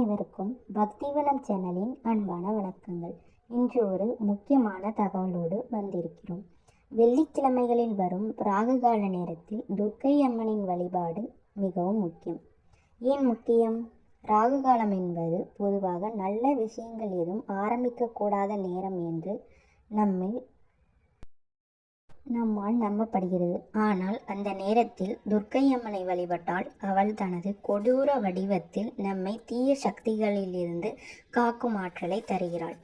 அனைவருக்கும் பக்திவனம் சேனலின் அன்பான வணக்கங்கள். இன்று ஒரு முக்கியமான தகவலோடு வந்திருக்கிறோம். வெள்ளிக்கிழமைகளில் வரும் ராகுகால நேரத்தில் துர்க்கை அம்மனின் வழிபாடு மிகவும் முக்கியம். ஏன் முக்கியம்? ராகுகாலம் என்பது பொதுவாக நல்ல விஷயங்கள் எதுவும் ஆரம்பிக்கக்கூடாத நேரம் என்று நம்மால் நம்பப்படுகிறது. ஆனால் அந்த நேரத்தில் துர்க்கை அம்மனை வழிபட்டால் அவள் தனது கொடூர வடிவத்தில் நம்மை தீய சக்திகளிலிருந்து காக்கும் ஆற்றலை தருகிறாள்.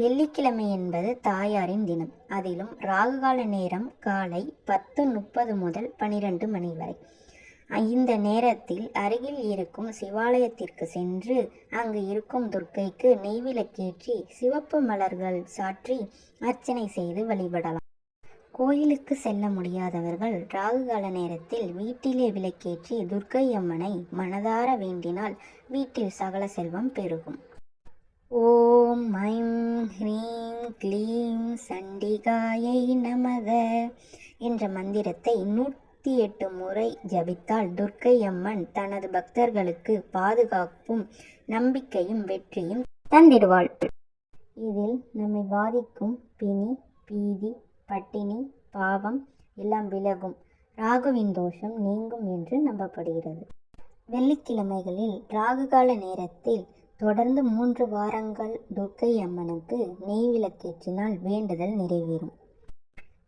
வெள்ளிக்கிழமை என்பது தாயாரின் தினம். அதிலும் ராகுகால நேரம் காலை 10:30 முதல் 12 மணி வரை. இந்த நேரத்தில் அருகில் இருக்கும் சிவாலயத்திற்கு சென்று அங்கு இருக்கும் துர்க்கைக்கு நெய்விளக்கேற்றி சிவப்பு மலர்கள் சாற்றி அர்ச்சனை செய்து வழிபடலாம். கோயிலுக்கு செல்ல முடியாதவர்கள் ராகுகால நேரத்தில் வீட்டிலே விளக்கேற்றி துர்க்கை அம்மனை மனதார வேண்டினால் வீட்டில் சகல செல்வம் பெருகும். ஓம் ஐம் ஹ்ரீம் க்ளீம் சண்டிகாயை நமக என்ற மந்திரத்தை 108 முறை ஜபித்தால் துர்க்கை அம்மன் தனது பக்தர்களுக்கு பாதுகாப்பும் நம்பிக்கையும் வெற்றியும் தந்திடுவாள். இதில் நம்மை பாதிக்கும் பிணி, பீதி, பட்டினி, பாவம் எல்லாம் விலகும், ராகுவின் தோஷம் நீங்கும் என்று நம்பப்படுகிறது. வெள்ளிக்கிழமைகளில் ராகுகால நேரத்தில் தொடர்ந்து 3 வாரங்கள் துர்க்கை அம்மனுக்கு நெய் விளக்கேற்றினால் வேண்டுதல் நிறைவேறும்.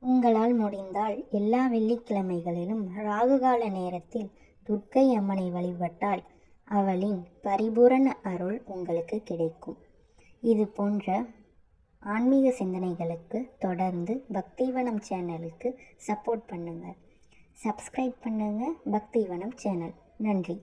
உங்களால் முடிந்தால் எல்லா வெள்ளிக்கிழமைகளிலும் ராகுகால நேரத்தில் துர்க்கை அம்மனை வழிபட்டால் அவளின் பரிபூரண அருள் உங்களுக்கு கிடைக்கும். இது போன்ற ஆன்மீக சிந்தனைகளுக்கு தொடர்ந்து பக்திவனம் சேனலுக்கு சப்போர்ட் பண்ணுங்கள். சப்ஸ்கிரைப் பண்ணுங்கள் பக்திவனம் சேனல். நன்றி.